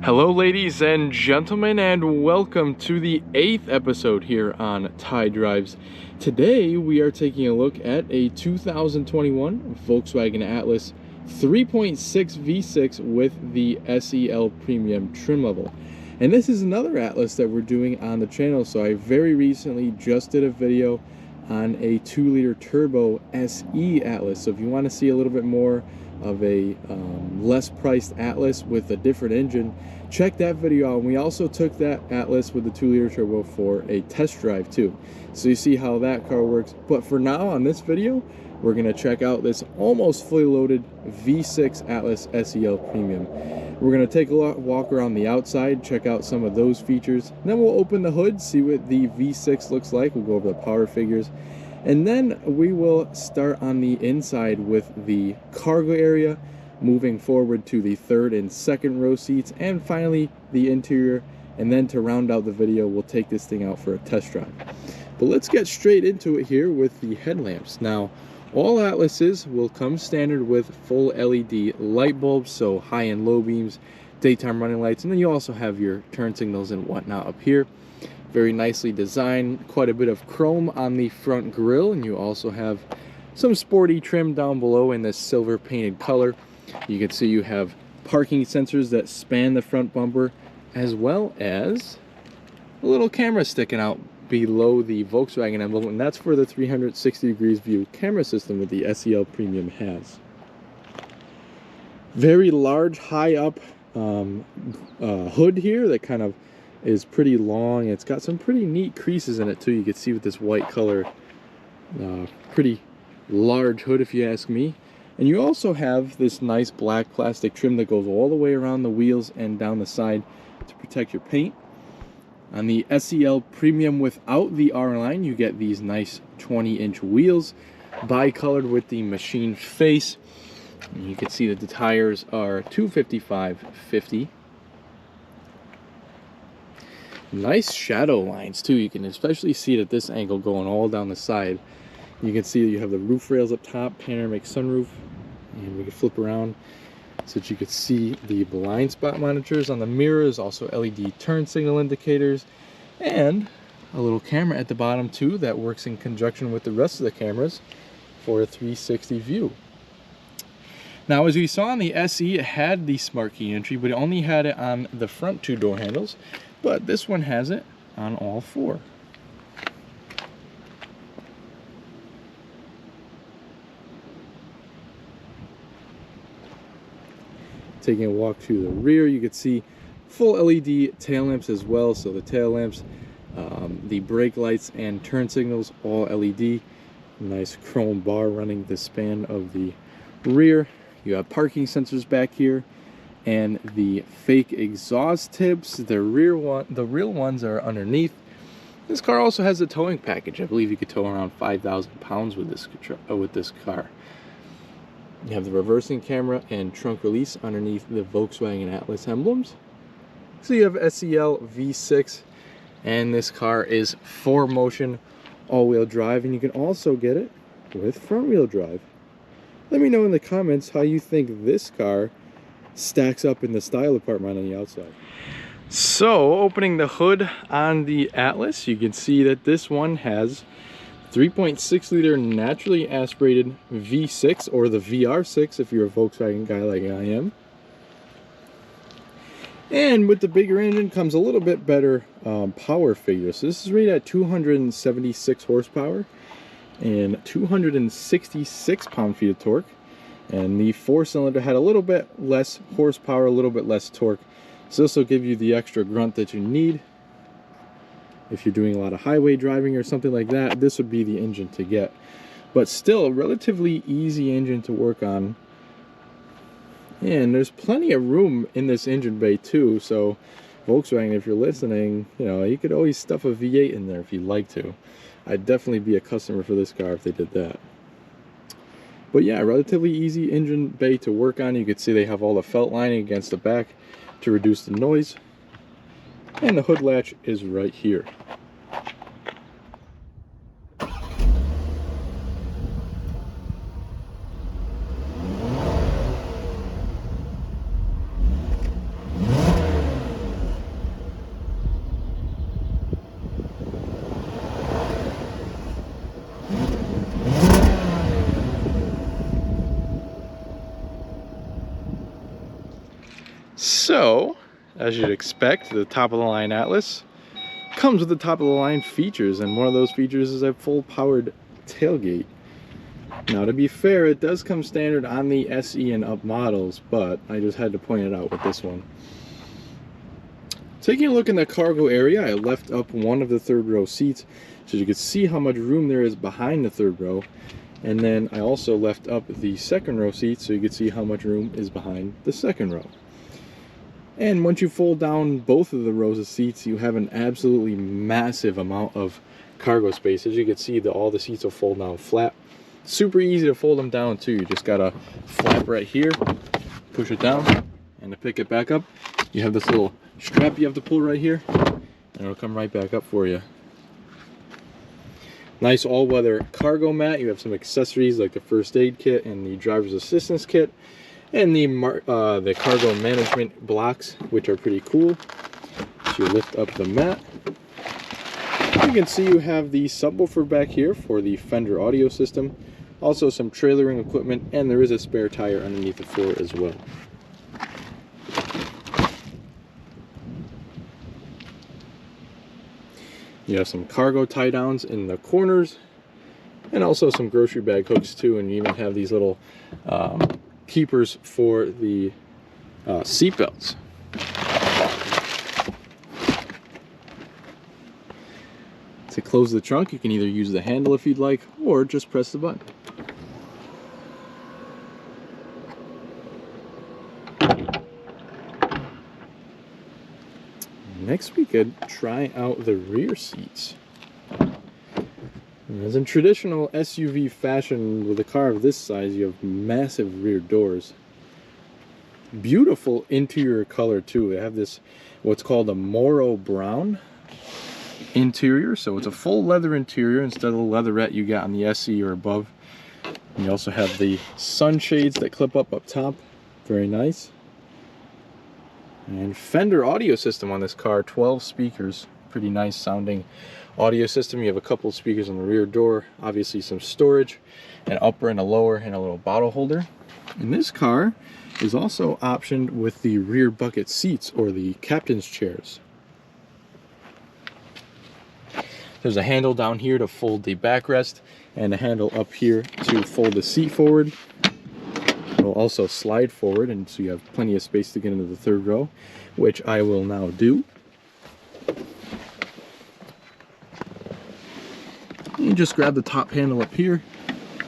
Hello ladies and gentlemen, and welcome to the 8th episode here on Ty Drives. Today we are taking a look at a 2021 Volkswagen Atlas 3.6 V6 with the SEL premium trim level. And this is another Atlas that we're doing on the channel. So I very recently just did a video on a 2-liter turbo SE Atlas. So if you want to see a little bit more of a less priced Atlas with a different engine, check that video out. And we also took that Atlas with the 2-liter turbo for a test drive too, so you see how that car works. But for now, on this video, we're going to check out this almost fully loaded V6 Atlas SEL Premium. We're going to take a walk around the outside, check out some of those features, and then we'll open the hood, see what the V6 looks like. We'll go over the power figures, and then we will start on the inside with the cargo area, moving forward to the third and second row seats, and finally the interior. And then to round out the video, we'll take this thing out for a test drive. But let's get straight into it here with the headlamps. Now, all Atlases will come standard with full LED light bulbs, so high and low beams, daytime running lights, and then you also have your turn signals and whatnot up here. Very nicely designed, quite a bit of chrome on the front grille, and you also have some sporty trim down below in this silver painted color. You can see you have parking sensors that span the front bumper, as well as a little camera sticking out below the Volkswagen emblem, and that's for the 360 degrees view camera system that the SEL Premium has. Very large, high up hood here that kind of is pretty long. It's got some pretty neat creases in it too. You can see with this white color, pretty large hood if you ask me. And you also have this nice black plastic trim that goes all the way around the wheels and down the side to protect your paint. On the SEL Premium without the R-Line, you get these nice 20-inch wheels, bi-colored with the machine face. And you can see that the tires are 255/50. Nice shadow lines too. You can especially see it at this angle going all down the side. You can see that you have the roof rails up top, panoramic sunroof, and we can flip around so that you could see the blind spot monitors on the mirrors, also LED turn signal indicators, and a little camera at the bottom too that works in conjunction with the rest of the cameras for a 360 view. Now, as we saw on the SE, it had the smart key entry, but it only had it on the front 2 door handles, but this one has it on all 4. Taking a walk to the rear, you can see full LED tail lamps as well. So the tail lamps, the brake lights and turn signals, all LED. Nice chrome bar running the span of the rear. You have parking sensors back here, and the fake exhaust tips. The real ones are underneath. This car also has a towing package. I believe you could tow around 5,000 pounds with this car. You have the reversing camera and trunk release underneath the Volkswagen Atlas emblems. So you have SEL V6, and this car is 4Motion all-wheel drive, and you can also get it with front-wheel drive. Let me know in the comments how you think this car stacks up in the style department on the outside. So, opening the hood on the Atlas, you can see that this one has 3.6 liter naturally aspirated V6, or the VR6 if you're a Volkswagen guy like I am. And with the bigger engine comes a little bit better power figure. So this is rated at 276 horsepower and 266 pound-feet of torque. And the 4-cylinder had a little bit less horsepower, a little bit less torque. So this will give you the extra grunt that you need. If you're doing a lot of highway driving or something like that, this would be the engine to get. But still, a relatively easy engine to work on. And there's plenty of room in this engine bay too. So Volkswagen, if you're listening, you know, you could always stuff a V8 in there if you'd like to. I'd definitely be a customer for this car if they did that. But yeah, relatively easy engine bay to work on. You can see they have all the felt lining against the back to reduce the noise. And the hood latch is right here. So, as you'd expect, the top of the line Atlas comes with the top of the line features, and one of those features is a full powered tailgate. Now, to be fair, it does come standard on the SE and up models, but I just had to point it out with this one. Taking a look in the cargo area, I left up one of the third row seats so you can see how much room there is behind the third row. And then I also left up the second row seat so you can see how much room is behind the second row. And once you fold down both of the rows of seats, you have an absolutely massive amount of cargo space. As you can see, all the seats will fold down flat. Super easy to fold them down too. You just got a flap right here, push it down, and to pick it back up, you have this little strap you have to pull right here, and it'll come right back up for you. Nice all-weather cargo mat. You have some accessories like the first aid kit and the driver's assistance kit, and the cargo management blocks, which are pretty cool. So you lift up the mat. You can see you have the subwoofer back here for the Fender audio system, also some trailering equipment, and there is a spare tire underneath the floor as well. You have some cargo tie downs in the corners, and also some grocery bag hooks too, and you even have these little keepers for the seat belts. To close the trunk, you can either use the handle if you'd like, or just press the button. Next, we could try out the rear seats. As in traditional SUV fashion, with a car of this size, you have massive rear doors. Beautiful interior color too. They have this, what's called a Moro brown interior, so it's a full leather interior instead of the leatherette you got on the SE or above. And you also have the sunshades that clip up top. Very nice. And Fender audio system on this car, 12 speakers. Pretty nice sounding audio system. You have a couple of speakers on the rear door, obviously some storage, an upper and a lower, and a little bottle holder. And this car is also optioned with the rear bucket seats, or the captain's chairs. There's a handle down here to fold the backrest, and a handle up here to fold the seat forward. It'll also slide forward, and so you have plenty of space to get into the third row, which I will now do. You just grab the top handle up here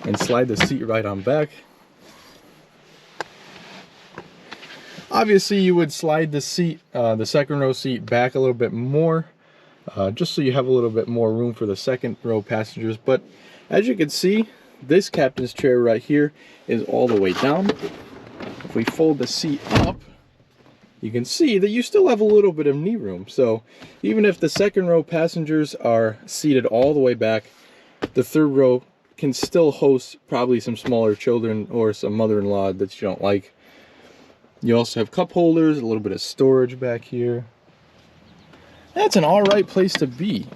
and slide the seat right on back. Obviously, you would slide the seat, the second row seat, back a little bit more, just so you have a little bit more room for the second row passengers. But as you can see, this captain's chair right here is all the way down. If we fold the seat up, you can see that you still have a little bit of knee room. So even if the second row passengers are seated all the way back, the third row can still host probably some smaller children or some mother-in-law that you don't like. You also have cup holders, a little bit of storage back here. That's an all right place to be.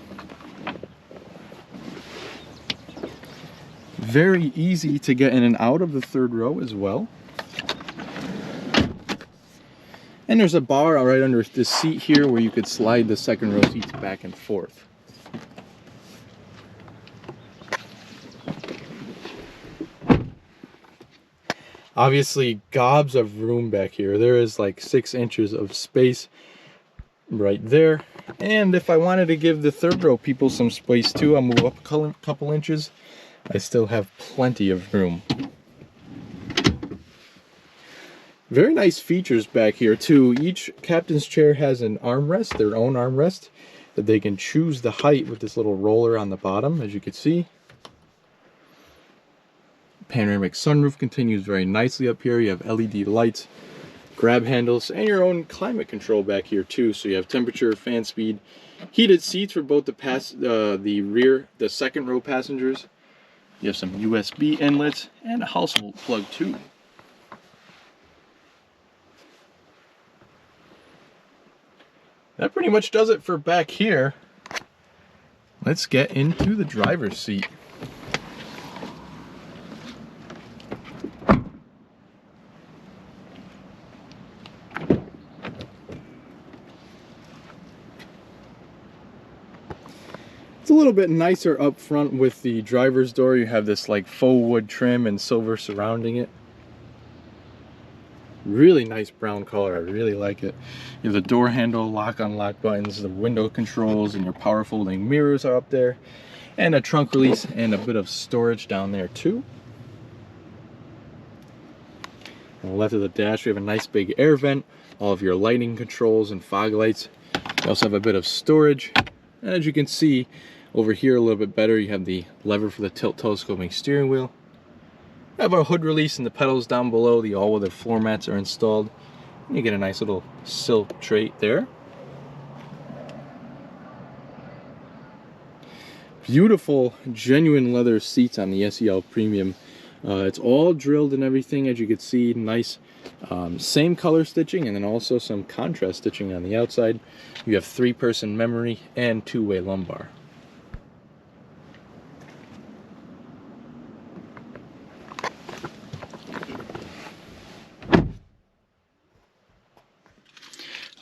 Very easy to get in and out of the third row as well. And there's a bar right under this seat here where you could slide the second row seats back and forth. Obviously, gobs of room back here. There is like 6 inches of space right there. And if I wanted to give the third row people some space too, I'll move up a couple inches. I still have plenty of room. Very nice features back here too. Each captain's chair has an armrest, their own armrest, that they can choose the height with this little roller on the bottom, as you can see. Panoramic sunroof continues very nicely up here. You have LED lights, grab handles, and your own climate control back here too. So you have temperature, fan speed, heated seats for both the second row passengers. You have some USB inlets and a household plug too. That pretty much does it for back here. Let's get into the driver's seat. little bit nicer up front with the driver's door. You have this like faux wood trim and silver surrounding it. Really nice brown color, I really like it. You have the door handle, lock unlock buttons, the window controls, and your power folding mirrors are up there. And a trunk release and a bit of storage down there too. On the left of the dash, we have a nice big air vent, all of your lighting controls and fog lights. You also have a bit of storage. And as you can see over here a little bit better, you have the lever for the tilt telescoping steering wheel. You have our hood release and the pedals down below. The all-weather floor mats are installed. You get a nice little sill tray there. Beautiful, genuine leather seats on the SEL Premium. It's all drilled and everything, as you can see. Nice, same color stitching, and then also some contrast stitching on the outside. You have 3-person memory and 2-way lumbar.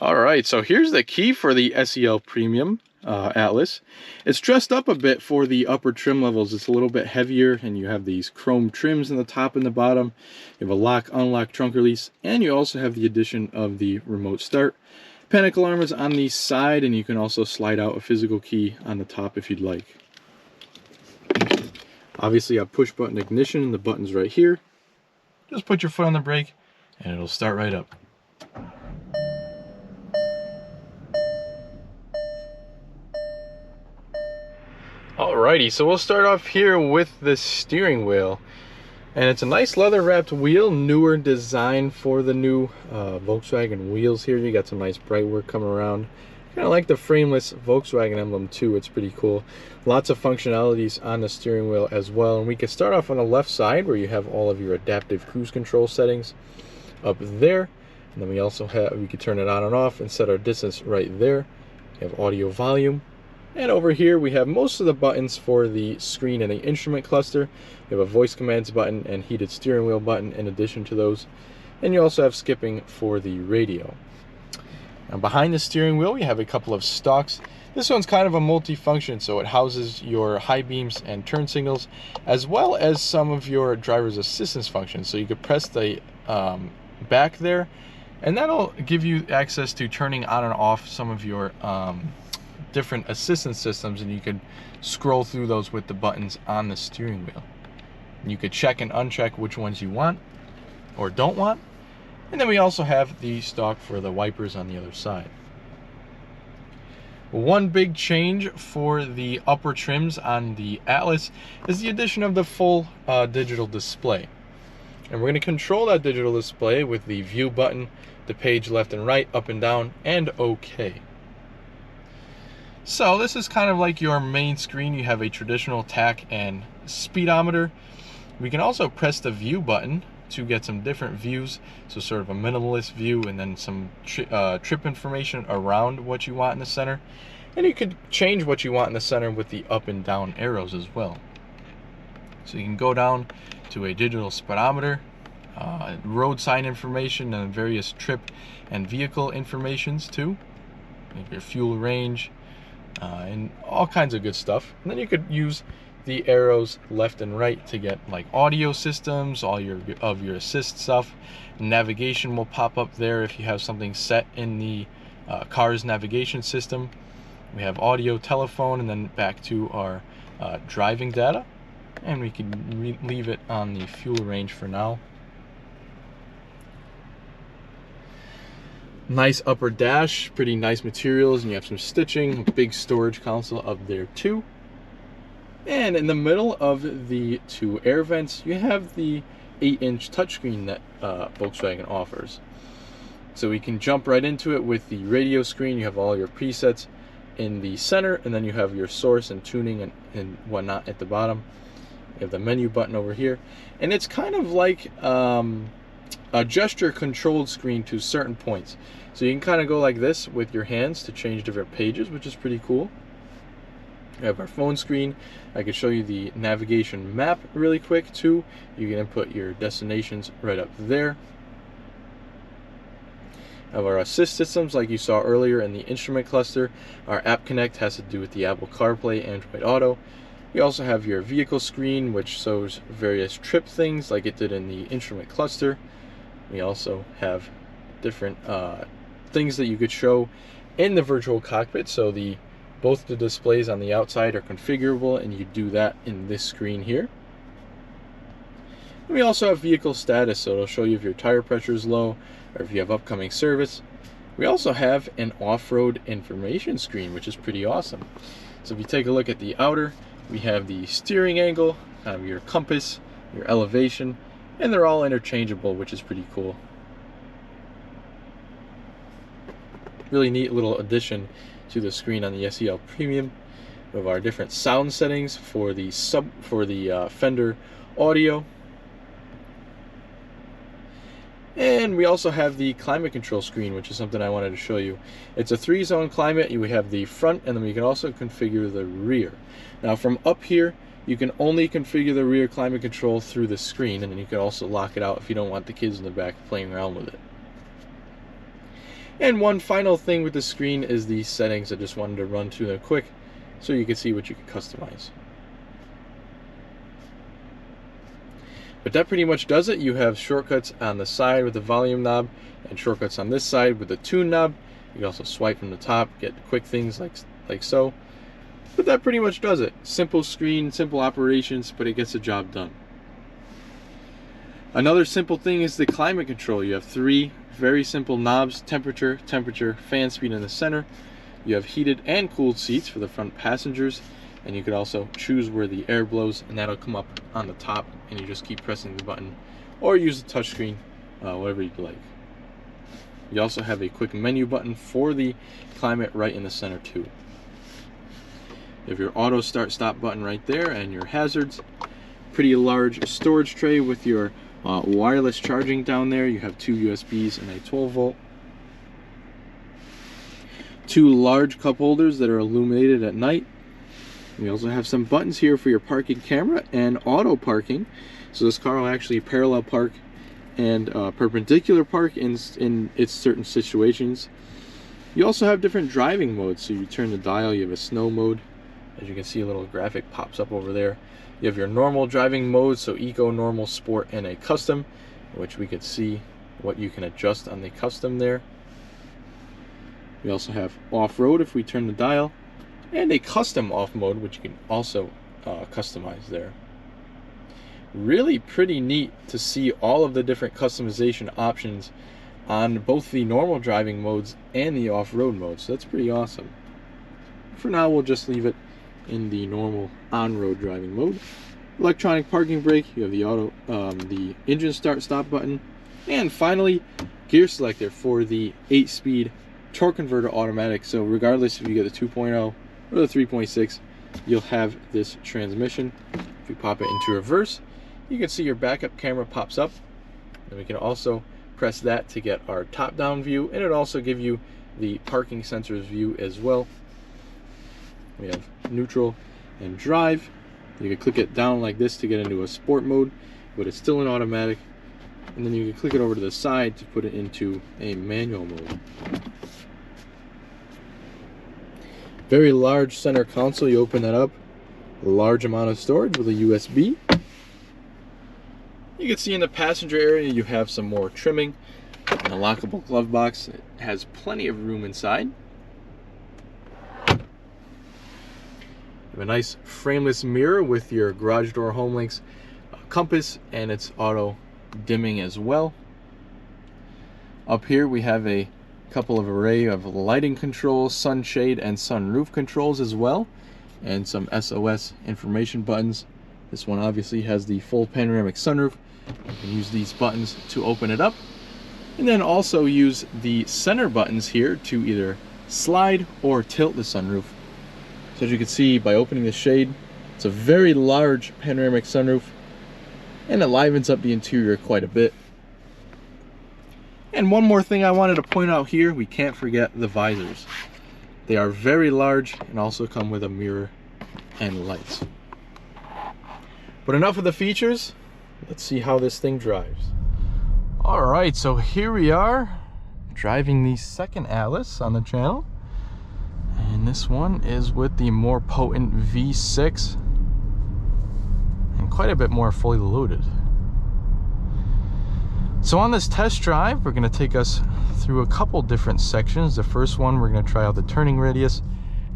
All right, so here's the key for the SEL Premium Atlas. It's dressed up a bit for the upper trim levels. It's a little bit heavier, and you have these chrome trims in the top and the bottom. You have a lock, unlock, trunk release, and you also have the addition of the remote start. Panic alarm is on the side, and you can also slide out a physical key on the top if you'd like. Obviously, you have push button ignition, and the button's right here. Just put your foot on the brake, and it'll start right up. Alrighty, so we'll start off here with the steering wheel. And it's a nice leather wrapped wheel, newer design for the new Volkswagen wheels here. You got some nice bright work coming around. Kind of like the frameless Volkswagen emblem too, it's pretty cool. Lots of functionalities on the steering wheel as well. And we can start off on the left side where you have all of your adaptive cruise control settings up there. And then we also have, we can turn it on and off and set our distance right there. You have audio volume. And over here we have most of the buttons for the screen and the instrument cluster. You have a voice commands button and heated steering wheel button in addition to those. And you also have skipping for the radio. Now behind the steering wheel we have a couple of stalks. This one's kind of a multi-function, so it houses your high beams and turn signals, as well as some of your driver's assistance functions. So you could press the back there, and that'll give you access to turning on and off some of your different assistance systems, and you could scroll through those with the buttons on the steering wheel. You could check and uncheck which ones you want or don't want. And then we also have the stalk for the wipers on the other side. One big change for the upper trims on the Atlas is the addition of the full digital display. And we're going to control that digital display with the view button, the page left and right, up and down, and OK. So this is kind of like your main screen. You have a traditional tach and speedometer. We can also press the view button to get some different views, so sort of a minimalist view, and then some trip information around what you want in the center. And you could change what you want in the center with the up and down arrows as well. So you can go down to a digital speedometer, road sign information, and various trip and vehicle informations too, like your fuel range, and all kinds of good stuff. And then you could use the arrows left and right to get like audio systems, all your assist stuff. Navigation will pop up there if you have something set in the car's navigation system. We have audio, telephone, and then back to our driving data. And we can leave it on the fuel range for now. Nice upper dash, pretty nice materials, and you have some stitching, big storage console up there too. And in the middle of the two air vents, you have the 8-inch touchscreen that Volkswagen offers. So we can jump right into it with the radio screen. You have all your presets in the center, and then you have your source and tuning and whatnot at the bottom. You have the menu button over here, and it's kind of like a gesture controlled screen to certain points. So you can kind of go like this with your hands to change different pages, which is pretty cool. We have our phone screen. I can show you the navigation map really quick too. You can input your destinations right up there. have our assist systems like you saw earlier in the instrument cluster. Our App Connect has to do with the Apple CarPlay, Android Auto. We also have your vehicle screen, which shows various trip things like it did in the instrument cluster. We also have different things that you could show in the virtual cockpit. So both the displays on the outside are configurable, and you do that in this screen here. And we also have vehicle status, so it'll show you if your tire pressure is low or if you have upcoming service. We also have an off-road information screen, which is pretty awesome. So if you take a look at the outer, we have the steering angle, your compass, your elevation, and they're all interchangeable, which is pretty cool. Really neat little addition to the screen on the SEL Premium. We have our different sound settings for the Fender audio. And we also have the climate control screen, which is something I wanted to show you. It's a 3-zone climate. We have the front, and then we can also configure the rear. Now from up here, you can only configure the rear climate control through the screen, and then you can also lock it out if you don't want the kids in the back playing around with it. And one final thing with the screen is the settings. I just wanted to run through them quick so you can see what you can customize. But that pretty much does it. You have shortcuts on the side with the volume knob and shortcuts on this side with the tune knob. You can also swipe from the top, get quick things like so. But that pretty much does it. Simple screen, simple operations, but it gets the job done. Another simple thing is the climate control. You have 3 very simple knobs: temperature, fan speed in the center. You have heated and cooled seats for the front passengers, and you could also choose where the air blows, and that'll come up on the top, and you just keep pressing the button or use the touchscreen, whatever you'd like. You also have a quick menu button for the climate right in the center too. You have your auto start stop button right there, and your hazards. Pretty large storage tray with your wireless charging down there. You have 2 USBs and a 12-volt. 2 large cup holders that are illuminated at night. We also have some buttons here for your parking camera and auto parking. So this car will actually parallel park and perpendicular park in its certain situations. You also have different driving modes. So you turn the dial, you have a snow mode. As you can see, a little graphic pops up over there. You have your normal driving modes, so eco, normal, sport, and a custom, which we could see what you can adjust on the custom there. We also have off-road if we turn the dial, and a custom off mode, which you can also customize there. Really pretty neat to see all of the different customization options on both the normal driving modes and the off-road mode, so that's pretty awesome. For now, we'll just leave it in the normal on-road driving mode. Electronic parking brake, you have the the engine start stop button, and finally gear selector for the 8-speed torque converter automatic. So regardless if you get the 2.0 or the 3.6, you'll have this transmission. If you pop it into reverse, you can see your backup camera pops up, and we can also press that to get our top-down view, and it also give you the parking sensors view as well. We have neutral and drive. You can click it down like this to get into a sport mode, but it's still in automatic. And then you can click it over to the side to put it into a manual mode. Very large center console. You open that up, a large amount of storage with a USB. You can see in the passenger area you have some more trimming and a lockable glove box. It has plenty of room inside. You have a nice frameless mirror with your garage door home links, compass, and it's auto dimming as well. Up here we have a couple of array of lighting controls, sunshade and sunroof controls as well, and some SOS information buttons. This one obviously has the full panoramic sunroof. You can use these buttons to open it up, and then also use the center buttons here to either slide or tilt the sunroof. So as you can see by opening the shade, it's a very large panoramic sunroof, and it livens up the interior quite a bit. And one more thing I wanted to point out here, we can't forget the visors. They are very large and also come with a mirror and lights. But enough of the features, let's see how this thing drives. All right, so here we are driving the second Atlas on the channel, and this one is with the more potent V6 and quite a bit more fully loaded. So on this test drive, we're going to take us through a couple different sections. The first one, we're going to try out the turning radius,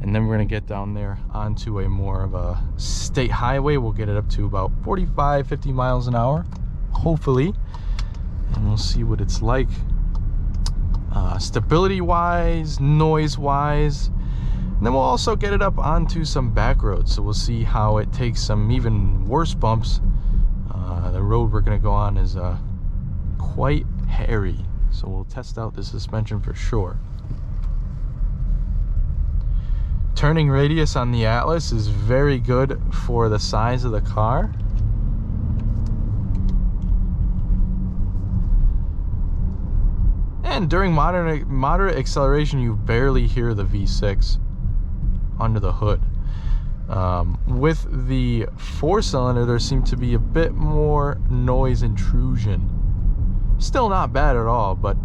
and then we're going to get down there onto a more of a state highway. We'll get it up to about 45-50 miles an hour, hopefully, and we'll see what it's like stability wise, noise wise. And then we'll also get it up onto some back roads, so we'll see how it takes some even worse bumps. The road we're going to go on is quite hairy, so we'll test out the suspension for sure. Turning radius on the Atlas is very good for the size of the car. And during moderate acceleration, you barely hear the V6 under the hood. With the 4-cylinder, there seemed to be a bit more noise intrusion. Still not bad at all, but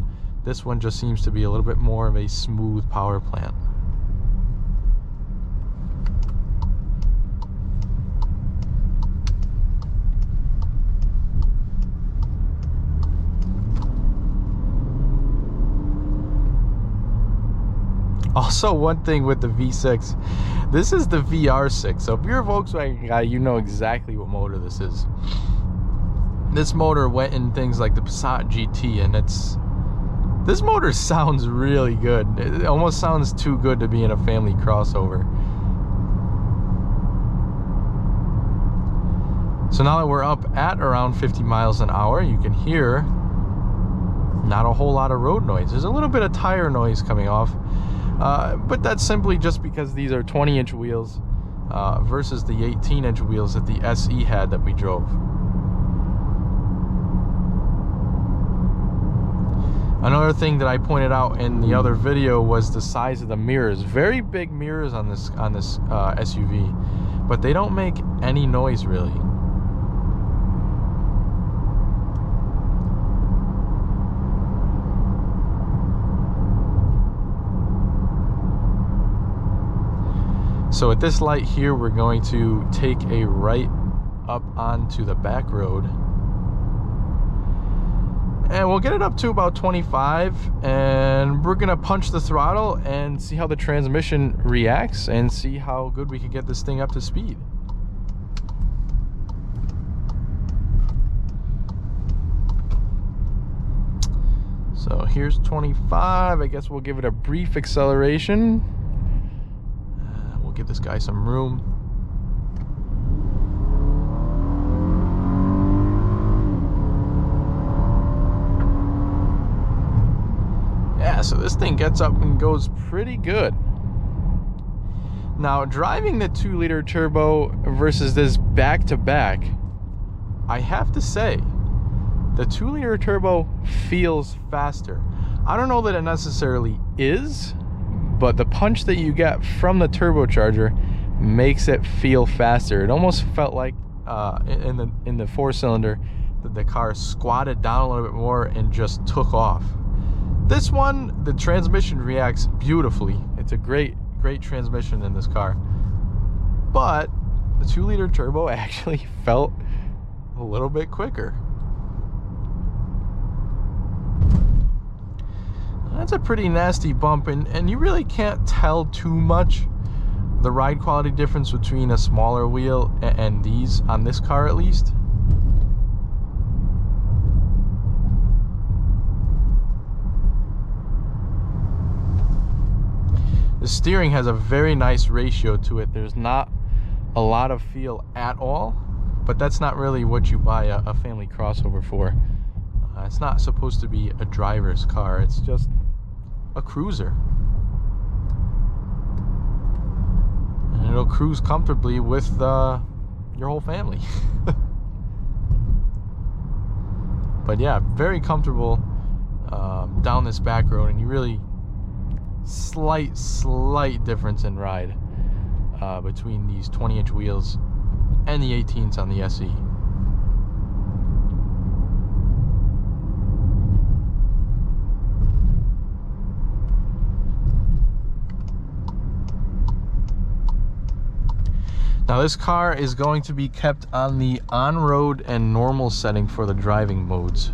this one just seems to be a little bit more of a smooth power plant. Also, one thing with the V6, this is the VR6. So if you're a Volkswagen guy, you know exactly what motor this is. This motor went in things like the Passat GT, and this motor sounds really good. It almost sounds too good to be in a family crossover. So now that we're up at around 50 miles an hour, you can hear not a whole lot of road noise. There's a little bit of tire noise coming off. But that's simply just because these are 20-inch wheels versus the 18-inch wheels that the SE had that we drove. Another thing that I pointed out in the other video was the size of the mirrors. Very big mirrors on this SUV, but they don't make any noise really. So at this light here, we're going to take a right up onto the back road, and we'll get it up to about 25, and we're gonna punch the throttle and see how the transmission reacts and see how good we can get this thing up to speed. So here's 25. I guess we'll give it a brief acceleration. Give this guy some room. Yeah, so this thing gets up and goes pretty good. Now, driving the 2-liter turbo versus this back-to-back, I have to say, the 2-liter turbo feels faster. I don't know that it necessarily is, but the punch that you get from the turbocharger makes it feel faster. It almost felt like in the 4-cylinder that the car squatted down a little bit more and just took off. This one, the transmission reacts beautifully. It's a great transmission in this car, but the 2-liter turbo actually felt a little bit quicker. That's a pretty nasty bump, and you really can't tell too much the ride quality difference between a smaller wheel and these on this car, at least. The steering has a very nice ratio to it. There's not a lot of feel at all, but that's not really what you buy a family crossover for. It's not supposed to be a driver's car. It's just a cruiser. And it'll cruise comfortably with your whole family. But yeah, very comfortable down this back road, and you really slight difference in ride between these 20-inch wheels and the 18s on the SE. Now this car is going to be kept on the on-road and normal setting for the driving modes.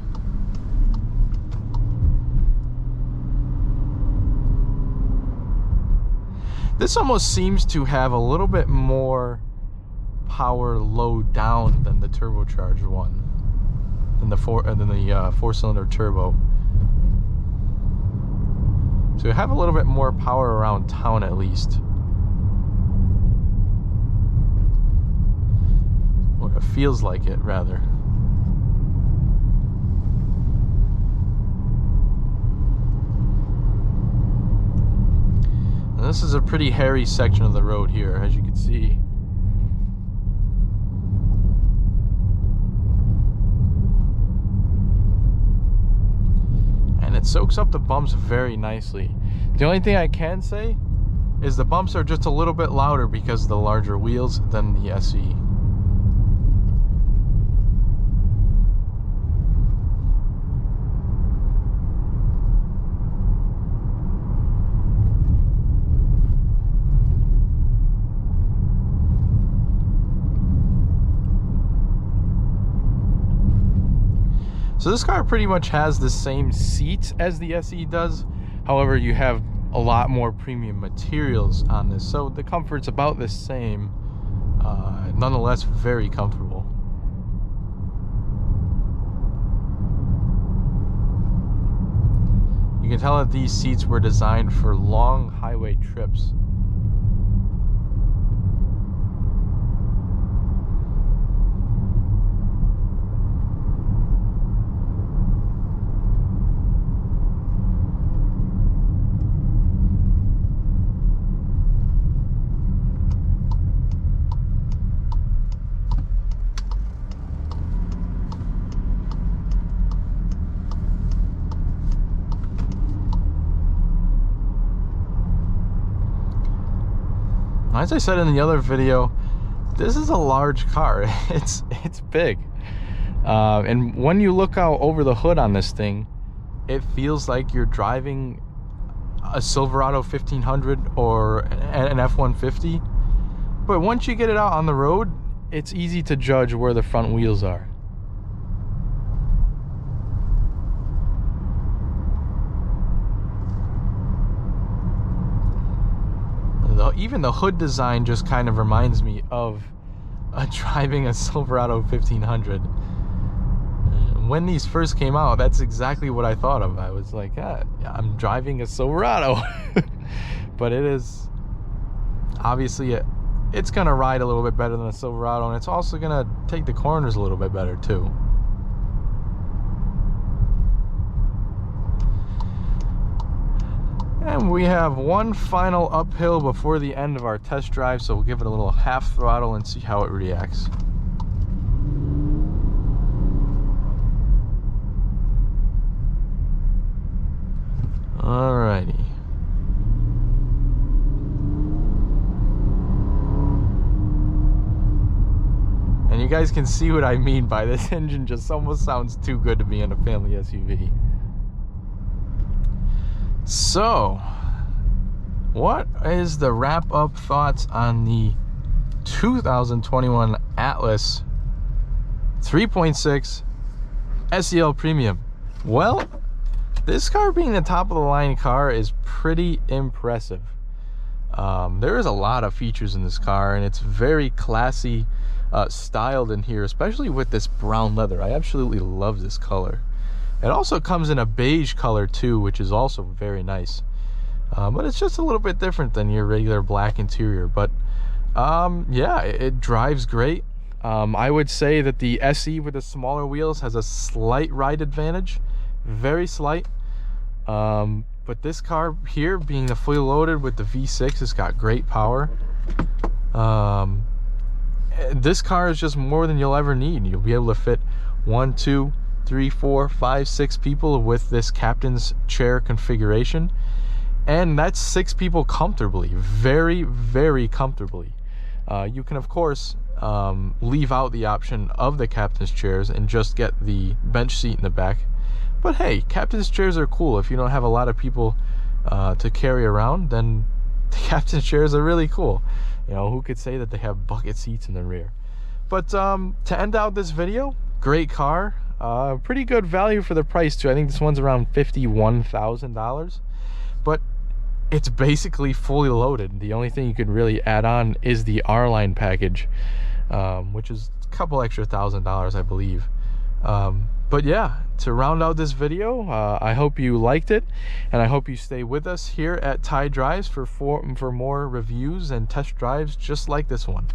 This almost seems to have a little bit more power low down than the turbocharged one, than the four-cylinder turbo. So you have a little bit more power around town at least. Or it feels like it, rather. And this is a pretty hairy section of the road here, as you can see. And it soaks up the bumps very nicely. The only thing I can say is the bumps are just a little bit louder because of the larger wheels than the SE. So this car pretty much has the same seats as the SE does. However, you have a lot more premium materials on this. So the comfort's about the same. Nonetheless, very comfortable. You can tell that these seats were designed for long highway trips. As I said in the other video, this is a large car. It's big, and when you look out over the hood on this thing, it feels like you're driving a Silverado 1500 or an F-150. But once you get it out on the road, it's easy to judge where the front wheels are. Even the hood design just kind of reminds me of driving a Silverado 1500. When these first came out, that's exactly what I thought of. I was like, yeah, I'm driving a Silverado. But it is obviously it's gonna ride a little bit better than a Silverado, and it's also gonna take the corners a little bit better too. And we have one final uphill before the end of our test drive, so we'll give it a little half throttle and see how it reacts. Alrighty. And you guys can see what I mean by this engine just almost sounds too good to be in a family SUV. So, what is the wrap-up thoughts on the 2021 Atlas 3.6 SEL Premium? Well, this car being the top of the line car is pretty impressive. There is a lot of features in this car, and it's very classy, styled in here, especially with this brown leather. I absolutely love this color. It also comes in a beige color too, which is also very nice. But it's just a little bit different than your regular black interior. But yeah, it drives great. I would say that the SE with the smaller wheels has a slight ride advantage, very slight. But this car here, being the fully loaded with the V6, has got great power. This car is just more than you'll ever need. You'll be able to fit 1, 2, 3, 4, 5, 6 people with this captain's chair configuration, and that's 6 people comfortably, very, very comfortably. You can of course leave out the option of the captain's chairs and just get the bench seat in the back, but hey, captain's chairs are cool. If you don't have a lot of people to carry around, then the captain's chairs are really cool. You know, who could say that they have bucket seats in the rear? But to end out this video, great car, pretty good value for the price too. I think this one's around $51,000, but it's basically fully loaded. The only thing you could really add on is the R-Line package, which is a couple extra $1,000, I believe. But yeah, to round out this video, I hope you liked it, and I hope you stay with us here at Ty Drives for more reviews and test drives just like this one.